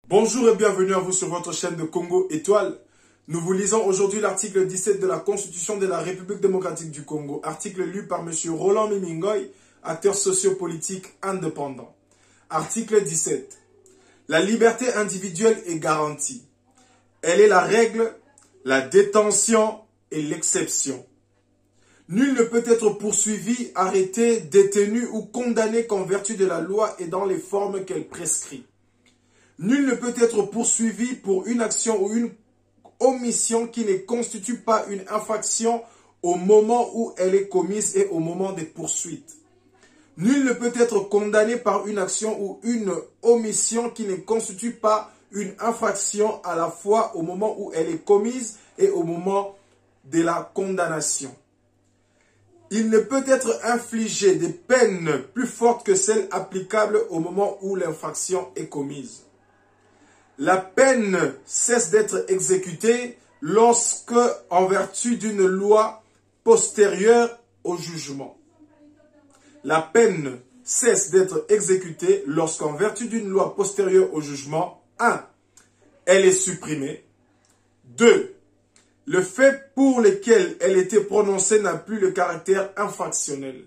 Bonjour et bienvenue à vous sur votre chaîne de Congo Étoile. Nous vous lisons aujourd'hui l'article 17 de la Constitution de la République démocratique du Congo, article lu par M. Roland Mimingoy, acteur sociopolitique indépendant. Article 17. La liberté individuelle est garantie. Elle est la règle, la détention et l'exception. Nul ne peut être poursuivi, arrêté, détenu ou condamné qu'en vertu de la loi et dans les formes qu'elle prescrit. Nul ne peut être poursuivi pour une action ou une omission qui ne constitue pas une infraction au moment où elle est commise et au moment des poursuites. Nul ne peut être condamné par une action ou une omission qui ne constitue pas une infraction à la fois au moment où elle est commise et au moment de la condamnation. Il ne peut être infligé des peines plus fortes que celles applicables au moment où l'infraction est commise. La peine cesse d'être exécutée lorsque, en vertu d'une loi postérieure au jugement. La peine cesse d'être exécutée lorsqu'en vertu d'une loi postérieure au jugement, 1. Elle est supprimée. 2. Le fait pour lequel elle était prononcée n'a plus le caractère infractionnel.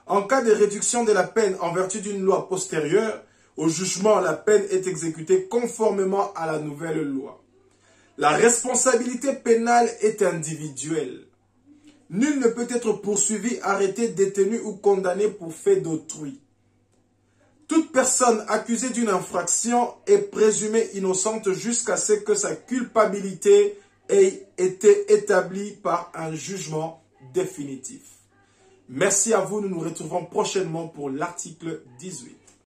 En cas de réduction de la peine en vertu d'une loi postérieure, au jugement, la peine est exécutée conformément à la nouvelle loi. La responsabilité pénale est individuelle. Nul ne peut être poursuivi, arrêté, détenu ou condamné pour fait d'autrui. Toute personne accusée d'une infraction est présumée innocente jusqu'à ce que sa culpabilité ait été établie par un jugement définitif. Merci à vous, nous nous retrouvons prochainement pour l'article 18.